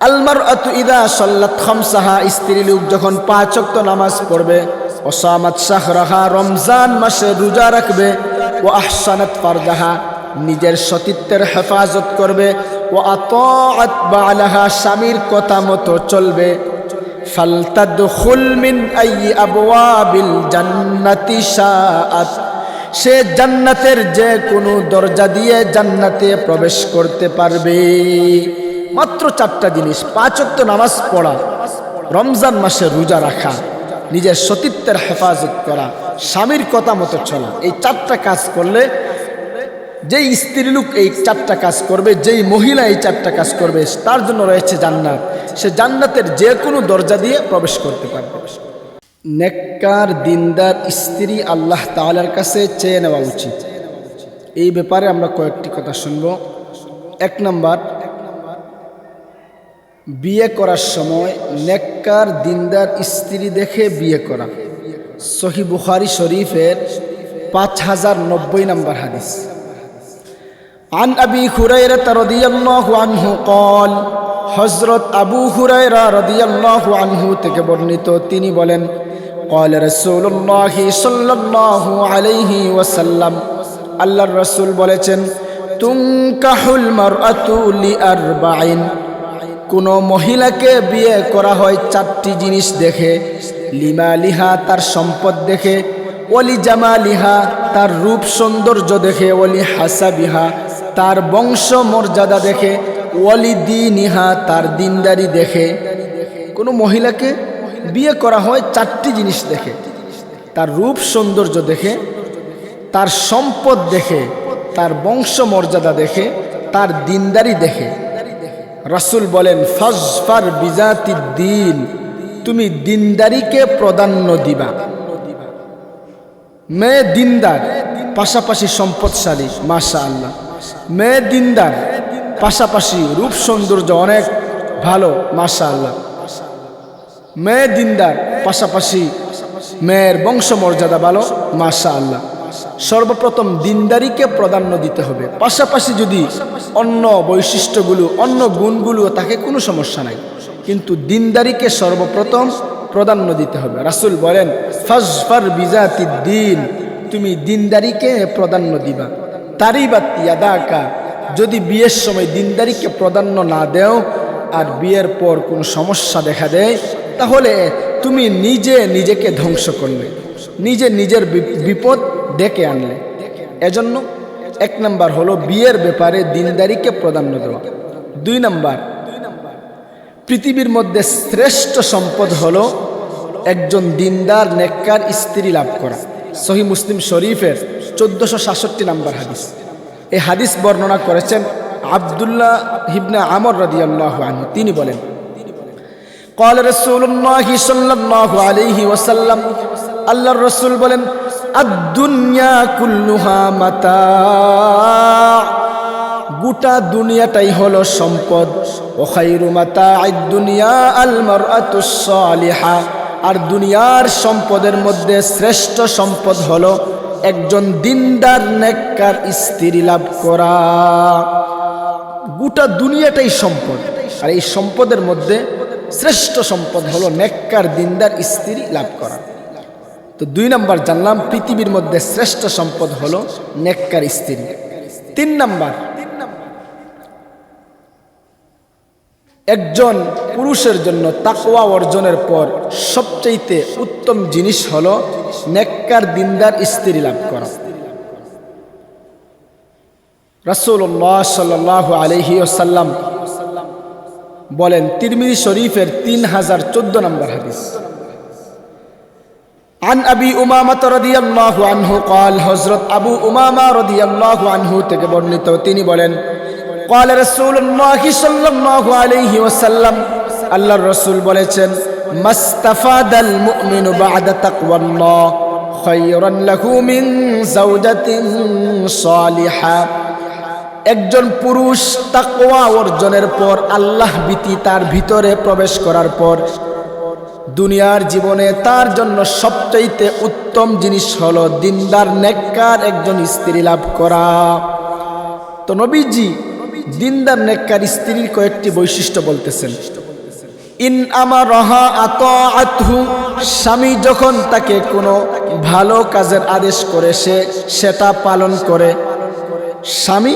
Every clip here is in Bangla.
আল মারআতু ইযা সাল্লাত খামসাহা, স্ত্রী লোক যখন 5 ওয়াক্ত নামাজ পড়বে, ও সামাত শাহরাহা, রমজান মাসে রোজা রাখবে, ও আহসানাত ফারজাহা, নিজের সতীত্বের হেফাজত করবে, ও আতাআত বালাহা, স্বামীর কথা মতো চলবে, ফালতাদখুল মিন আইয়ি আবওয়াবিল জান্নাতি শাআত, সে জান্নাতের যে কোনো দরজা দিয়ে জান্নাতে প্রবেশ করতে পারবে। মাত্র 4টা জিনিস: 5 ওয়াক্ত নামাজ পড়া, রমজান মাসে রোজা রাখা, নিজের সতীত্বের হেফাজত করা, স্বামীর কথা মতো চলা। এই 4টা কাজ করলে, যেই স্ত্রী লোক এই 4টা কাজ করবে, যেই মহিলা এই 4টা কাজ করবে, তার জন্য রয়েছে জান্নাত। সে জান্নাতের যে কোনো দরজা দিয়ে প্রবেশ করতে পারবে। নেককার দিনদার স্ত্রী আল্লাহ তাআলার কাছে চেয়ে নেওয়া উচিত। এই ব্যাপারে আমরা কয়েকটি কথা শুনব। 1 নাম্বার, বিয়ে করার সময় নেককার দিনদার স্ত্রী দেখে বিয়ে করা। সহিহ বুখারী শরীফের 5090 নম্বর হাদিস। আন আবি হুরায়রা রাদিয়াল্লাহু আনহু قال, হযরত আবু হুরায়রা রাদিয়াল্লাহু আনহু থেকে বর্ণিত, তিনি বলেন, قال রাসূলুল্লাহ সাল্লাল্লাহু আলাইহি ওয়াসাল্লাম, আল্লাহর রাসূল বলেছেন, তুনকাহুল মারআতু লিআরবাইন, কোন মহিলাকে বিয়ে করা হয় 4টি জিনিস দেখে: লিমালিহা, তার সম্পদ দেখে; ওয়ালি জামালিহা, তার রূপ সৌন্দর্য দেখে; ওয়ালি হাসাবিহা, তার বংশ মর্যাদা দেখে; ওয়ালি দীনিহা, তার দিনদারি দেখে। কোন মহিলাকে বিয়ে করা হয় 4টি জিনিস দেখে: তার রূপ সৌন্দর্য দেখে, তার সম্পদ দেখে, তার বংশ মর্যাদা দেখে, তার দিনদারি দেখে। রাসূল বলেন, ফাজফার বিজাতিদ দ্বীন, তুমি দিনদারিকে প্রাধান্য দিবা। মেয়ে দিনদার পাশাপাশি সম্পদশালী, মাশাআল্লাহ। মেয়ে দিনদার পাশাপাশি রূপ সৌন্দর্য অনেক ভালো, মাশাআল্লাহ। মেয়ে দিনদার পাশাপাশি মেয়ের বংশমর্যাদা ভালো, মাশাআল্লাহ। সর্বপ্রথম দিনদারিকে প্রাধান্য দিতে হবে। পাশাপাশি যদি অন্য বৈশিষ্ট্যগুলো, অন্য গুণগুলো থাকে, কোনো সমস্যা নাই, কিন্তু দিনদারিকে সর্বপ্রথম প্রাধান্য দিতে হবে। রাসূল বলেন, ফাজফার বিজাতিদ দ্বীন, তুমি দিনদারিকে প্রাধান্য দিবা। তারিবাত ইয়াদাকা, যদি বিয়ের সময় দিনদারিকে প্রাধান্য না দেও আর বিয়ের পর কোনো সমস্যা দেখা দেয়, তাহলে তুমি নিজেকে ধ্বংস করলে, নিজের বিপদ ডেকে আনলে। এজন্য 1 নাম্বার হলো বিয়ের ব্যাপারে দিনদারিকে প্রাধান্য দেওয়া। 2 নাম্বার, পৃথিবীর মধ্যে শ্রেষ্ঠ সম্পদ হলো একজন দিনদার নেককার স্ত্রী লাভ করা। সহিহ মুসলিম শরীফের 1466 নম্বর হাদিস। এই হাদিস বর্ণনা করেছেন আব্দুল্লাহ ইবনে আমর রাদিয়াল্লাহু আনহু। তিনি বলেন, قال رسول الله صلى الله عليه وسلم, আল্লাহর রাসূল বলেন, আদ-দুনিয়া কুল্লুহা মাতা', গোটা দুনিয়াটাই হলো সম্পদ। ও খায়রু মাতা'আদ দুনিয়া আল মারআতুস সালিহা, আর দুনিয়ার সম্পদের মধ্যে শ্রেষ্ঠ সম্পদ হলো একজন দিনদার নেককার স্ত্রী লাভ করা। গোটা দুনিয়াটাই সম্পদ, আর এই সম্পদের মধ্যে শ্রেষ্ঠ সম্পদ হলো নেককার দিনদার স্ত্রী লাভ করা। তো 2 নাম্বার জানলাম, পৃথিবীর মধ্যে শ্রেষ্ঠ সম্পদ হলো নেককার স্ত্রী। 3 নাম্বার, একজন পুরুষের জন্য তাকওয়া অর্জনের পর সবচেয়ে উত্তম জিনিস হলো নেককার দিনদার স্ত্রী লাভ করা। রাসূলুল্লাহ সাল্লাল্লাহু আলাইহি ওয়াসাল্লাম বলেন, তিরমিজি শরীফের 3014 নম্বর হাদিস। আন আবি উমামা রাদিয়াল্লাহু আনহু قال, হযরত আবু উমামা রাদিয়াল্লাহু আনহু থেকে বর্ণিত, তিনি বলেন, قال রাসূলুল্লাহ সাল্লাল্লাহু আলাইহি ওয়াসাল্লাম, আল্লাহর রাসূল বলেছেন, মাস্তাফাদাল মুমিনু বা'দা তাকওয়াল্লাহ খায়রান লাহু মিন যাওজাতিন সালিহা, একজন পুরুষ তাকওয়া অর্জনের পর, আল্লাহ ভীতি তার ভিতরে প্রবেশ করার পর, দুনিয়ার জীবনে তার জন্য সবচেয়ে উত্তম জিনিস হলো দিনদার নেককার একজন স্ত্রী লাভ করা। তো নবীজি দিনদার নেককার স্ত্রীর কয়েকটি বৈশিষ্ট্য বলতেছেন। ইন আমারাহা আতাআতহু, স্বামী যখন তাকে কোনো ভালো কাজের আদেশ করে সে সেটা পালন করে। স্বামী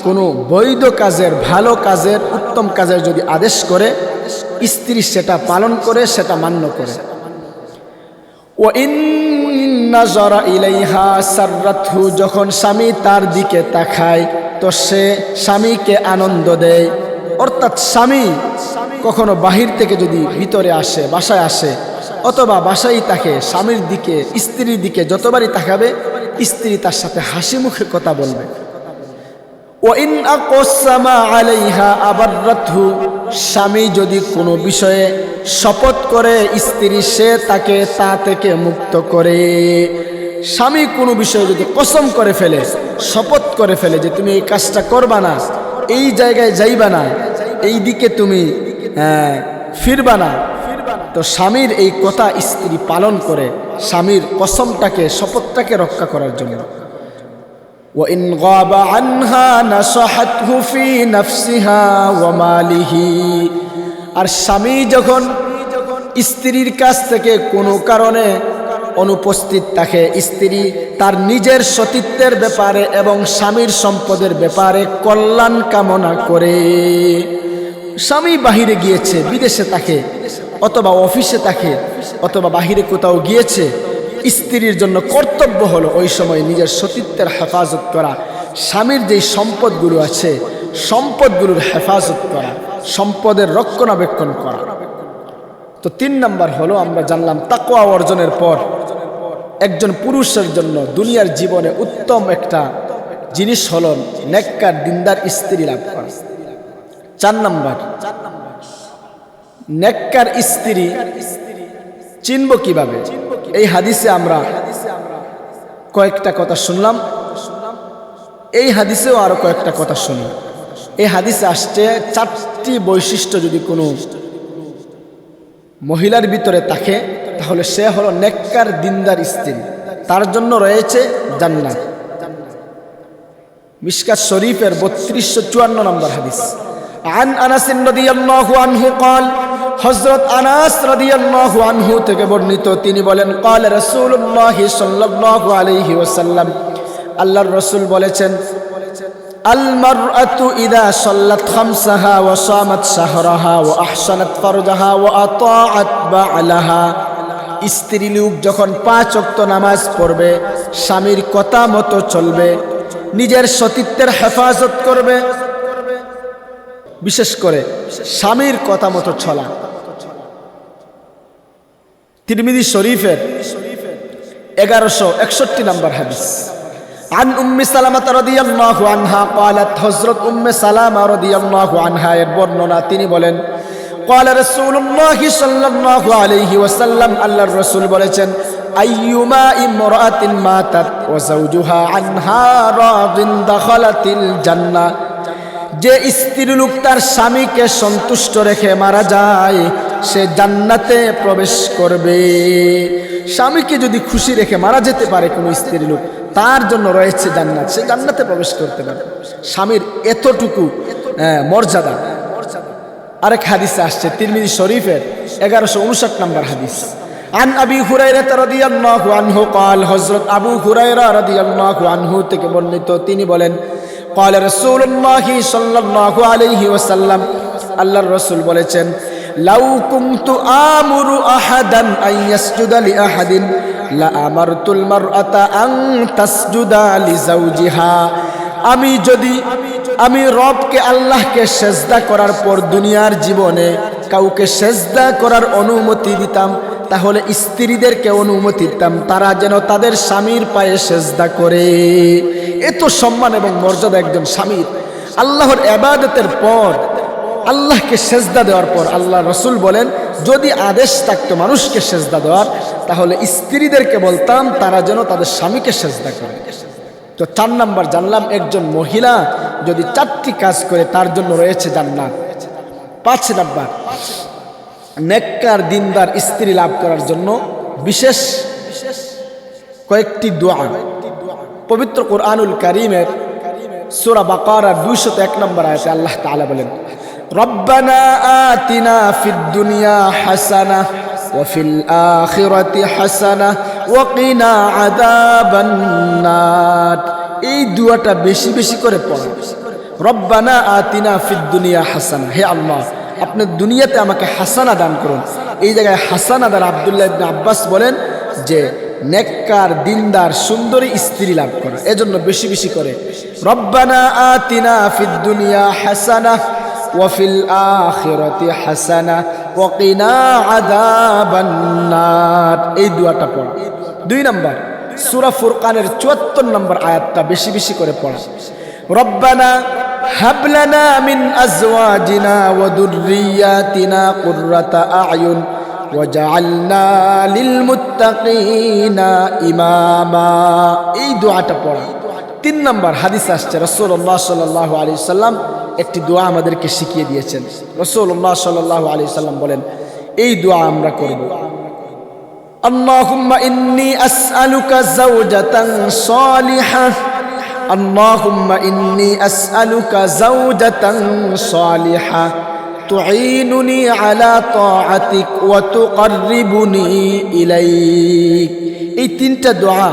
কোনো বৈধ কাজের, ভালো কাজের, উত্তম কাজের যদি আদেশ করে, স্ত্রী সেটা পালন করে, সেটা মান্য করে। ওয়া ইন নাযারা ইলাইহা সাররাতহু, যখন স্বামী তার দিকে তাকায় তো সে স্বামীকে আনন্দ দেয়। অর্থাৎ স্বামী কখনো বাহির থেকে যদি ভিতরে আসে, বাসায় আসে, অথবা বাসায় তাকে স্বামীর দিকে, স্ত্রীর দিকে যতবারই তাকাবে স্ত্রী তার সাথে হাসি মুখে কথা বলবে। ওয়া ইন আকসামা আলাইহা আবাররাতহু, স্বামী যদি কোনো বিষয়ে শপথ করে স্ত্রী সে তাকে তা থেকে মুক্ত করে। স্বামী কোনো বিষয়ে যদি কসম করে ফেলে, শপথ করে ফেলে যে তুমি এই কাজটা করবা না, এই জায়গায় যাইবা না, এই দিকে তুমি ফিরবা না, তো স্বামীর এই কথা স্ত্রী পালন করে স্বামীর কসমটাকে, শপথটাকে রক্ষা করার জন্য। ওয়া ইন গাবা আনহা নাসাহাতহু ফি নাফসিহা ওয়া মালিহি, আর স্বামী যখন স্ত্রীর কাছ থেকে কোনো কারণে অনুপস্থিত থাকে, স্ত্রী তার নিজের সতীত্বের ব্যাপারে এবং স্বামীর সম্পদের ব্যাপারে কল্যাণ কামনা করে। স্বামী বাহিরে গিয়েছে, বিদেশে থাকে, অথবা অফিসে থাকে, অথবা বাহিরে কোথাও গিয়েছে, স্ত্রীর জন্য কর্তব্য হলো ওই সময় নিজের সতীত্বের হেফাজত করা, স্বামীর যেই সম্পদগুলো আছে সম্পদগুলোর হেফাজত করা, সম্পদের রক্ষণাবেক্ষণ করা। তো 3 নাম্বার হলো আমরা জানলাম তাকওয়া অর্জনের পর একজন পুরুষের জন্য দুনিয়ার জীবনে উত্তম একটা জিনিস হলো নেককার দিনদার স্ত্রী লাভ করা। 4 নাম্বার, নেককার স্ত্রী চিনব কিভাবে? এই হাদিসে আমরা কয়েকটা কথা শুনলাম, এই হাদিসেও আরো কয়েকটা কথা শুনি। এই হাদিসে আসছে 4টি বৈশিষ্ট্য যদি কোনো মহিলার ভিতরে থাকে তাহলে সে হলো নেককার দিনদার স্ত্রী, তার জন্য রয়েছে জান্নাত। মিশকাত শরীফের 3254 নম্বর হাদিস। আন আনাস রাদিয়াল্লাহু আনহু قال, হযরত আনাস রাদিয়াল্লাহু আনহু থেকে বর্ণিত, তিনি বলেন قال রাসূলুল্লাহ সাল্লাল্লাহু আলাইহি ওয়াসাল্লাম, আল্লাহর রাসূল বলেছেন, আল মারআতু ইযা সাল্লাত খামসাহা ওয়া সামাত শাহরাহা ওয়া আহসানাত ফারজাহা ওয়া আতাআত বা'লাহা, স্ত্রী লোক যখন 5 ওয়াক্ত নামাজ পড়বে, স্বামীর কথা মতো চলবে, নিজের সতীত্বের হেফাজত করবে, বিশেষ করে স্বামীর কথা মতো চলা। তিরমিজি শরীফের 1161 নম্বর হাদিস। عن أم سلمة رضي الله عنها قالت, হযরত উম্মে সালামা রাদিয়াল্লাহু আনহা এর বর্ণনা, তিনি বলেন قال رسول الله صلى الله عليه وسلم, আল্লাহর রাসূল বলেছেন, আইয়ুমা ইমরাতিন মাতাত ওয়া যাওজুহা আনহা রাদিন দাখালাতিল জান্নাহ, যে স্ত্রী লোক তার স্বামীকে সন্তুষ্ট রেখে মারা যায় সে জান্নাতে প্রবেশ করবে। স্বামীকে যদি খুশি রেখে মারা যেতে পারে কোনো স্ত্রী লোক, তার জন্য রয়েছে জান্নাত, সে জান্নাতে প্রবেশ করতে পারে। স্বামীর এতটুকু মর্যাদা। আরেক হাদিসে আসছে তিরমিজি শরীফের 1159 নম্বর হাদিস। আন আবি হুরায়রা রাদিয়াল্লাহু আনহু قال, হযরত আবু হুরায়রা রাদিয়াল্লাহু আনহু থেকে বর্ণিত, তিনি বলেন قال রাসূলুল্লাহ সাল্লাল্লাহু আলাইহি ওয়াসাল্লাম, আল্লাহর রাসূল বলেছেন, লাউ কুনতু আমুরু আহাদান আন ইয়াসজুদা লি আহাদিন লা আমারতুল মারআতা আন তাসজুদা লি যাওজিহা, আমি রবকে আল্লাহকে সেজদা করার পর দুনিয়ার জীবনে কাউকে সেজদা করার অনুমতি দিতাম, তাহলে স্ত্রীদেরকে অনুমতি দিতাম তারা যেন তাদের স্বামীর পায়ে সেজদা করে। এত সম্মান এবং মর্যাদা একজন স্বামীর। আল্লাহর ইবাদতের পর, আল্লাহকে সেজদা দেওয়ার পর আল্লাহ রাসূল বলেন, যদি আদেশ থাকতো মানুষকে সেজদা দেওয়ার, তাহলে স্ত্রীদেরকে বলতাম তারা যেন তাদের স্বামীকে সেজদা করে। তো 4 নাম্বার জানলাম, একজন মহিলা যদি 4টি কাজ করে তার জন্য রয়েছে জান্নাত। 5 নাম্বার, নেককার দিনদার স্ত্রী লাভ করার জন্য বিশেষ কয়েকটি দোয়া। পবিত্র কোরআনুল কারীমের সূরা বাকারা 201 নম্বর আয়াতে আল্লাহ তাআলা বলেন, রব্বানা আতিনা ফিদ দুনিয়া হাসানাহ ওয়া ফিল আখিরাতি হাসানাহ ওয়া কিনা আযাবান নার। এই দোয়াটা বেশি বেশি করে পড়া। রব্বানা আতিনা ফিদ দুনিয়া হাসানাহ, হে আল্লাহ আপনি দুনিয়াতে আমাকে হাসানা দান করুন। এই জায়গায় হাসানা দ্বারা আব্দুল্লাহ ইবনে আব্বাস বলেন যে নেককার দিনদার সুন্দরী স্ত্রী লাভ করা। এজন্য বেশি বেশি করে রব্বানা আতিনা ফিদ দুনিয়া হাসানাহ ওয়া ফিল আখিরাতি হাসানাহ ওয়া কিনা আযাবান নার, এই দোয়াটা পড়া। 2 নম্বর সূরা ফুরকানের 74 নম্বর আয়াতটা বেশি বেশি করে পড়া। রব্বানা হাব লানা মিন আজওয়াজিনা ওয়া যুররিয়াতিনা কুররাতা আ'য়ুন ওয়াজআলনা লিল মুত্তাকিনা ইমামা, এই দোয়াটা পড়া। 3 নম্বর হাদিস আসছে রাসূলুল্লাহ সাল্লাল্লাহু আলাইহি সাল্লাম একটি দোয়া আমাদেরকে শিখিয়ে দিয়েছেন। রাসূলুল্লাহ সাল্লাল্লাহু আলাইহি সাল্লাম বলেন, এই দোয়া আমরা করব, আল্লাহুম্মা ইন্নী আসআলুকা যাওজাতান সালিহাহ, আল্লাহুম্মা ইন্নী আসআলুকা যাওজাতান সালিহাহ তুঈনুনি আলা তাআতিক ওয়া তুকাররিবুনি ইলাইক। এই 3টা দোয়া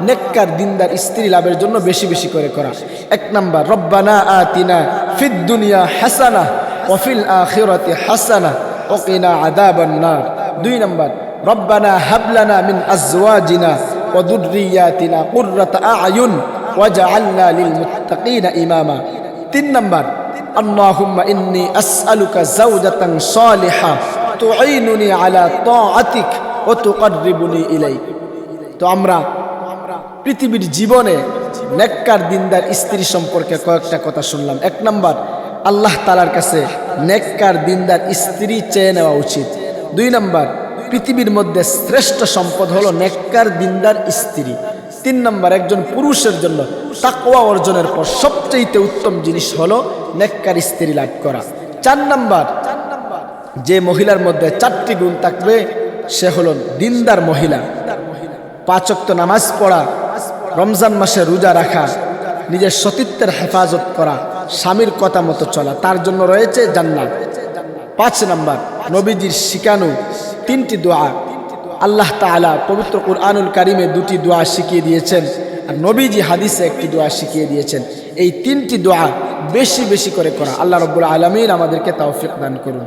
নেককার দিনদার স্ত্রী লাভের জন্য বেশি বেশি করে করা। 1 নম্বর রব্বানা আতিনা ফিদ দুনিয়া হাসানাহ ওয়া ফিল আখিরাতি হাসানাহ ওয়া কিনা আযাবান নার। 2 নম্বর রব্বানা হাব লানা মিন আজওয়াজিনা ওয়া যুররিয়াতিনা কুররাতা আ'য়ুন ওয়াজআলনা লিল মুত্তাকিনা ইমামা। 3 নম্বর আল্লাহুম্মা ইন্নী আসআলুকা যাওজাতান সালিহা তুঈনুনি আলা তাআতিক ওয়া তুকাররিবুনি ইলাইক। তো আমরা পৃথিবীর জীবনে নেককার দিনদার স্ত্রী সম্পর্কে কয়েকটা কথা শুনলাম। 1 নম্বর আল্লাহ তাআলার কাছে নেককার দিনদার স্ত্রী চেয়ে নেওয়া উচিত। 2 নম্বর পৃথিবীর মধ্যে শ্রেষ্ঠ সম্পদ হলো নেককার দিনদার স্ত্রী। 3 নম্বর একজন পুরুষের জন্য তাকওয়া অর্জনের পর সবচেয়ে উত্তম জিনিস হলো নেককার স্ত্রী লাভ করা। 4 নম্বর যে মহিলার মধ্যে 4টি গুণ থাকবে সে হলো দিনদার মহিলা। 5 ওয়াক্ত নামাজ পড়া, রমজান মাসে রোজা রাখা, নিজের সতীত্বের হেফাজত করা, স্বামীর কথা মতো চলা, তার জন্য রয়েছে জান্নাত। 5 নম্বর নবীজির শিখানো 3টি দোয়া। আল্লাহ তাআলা পবিত্র কুরআনুল কারিমে 2টি দোয়া শিখিয়ে দিয়েছেন, আর নবীজি হাদিসে 1টি দোয়া শিখিয়ে দিয়েছেন। এই 3টি দোয়া বেশি বেশি করে করা। আল্লাহ রাব্বুল আলামিন আমাদেরকে তৌফিক দান করুন।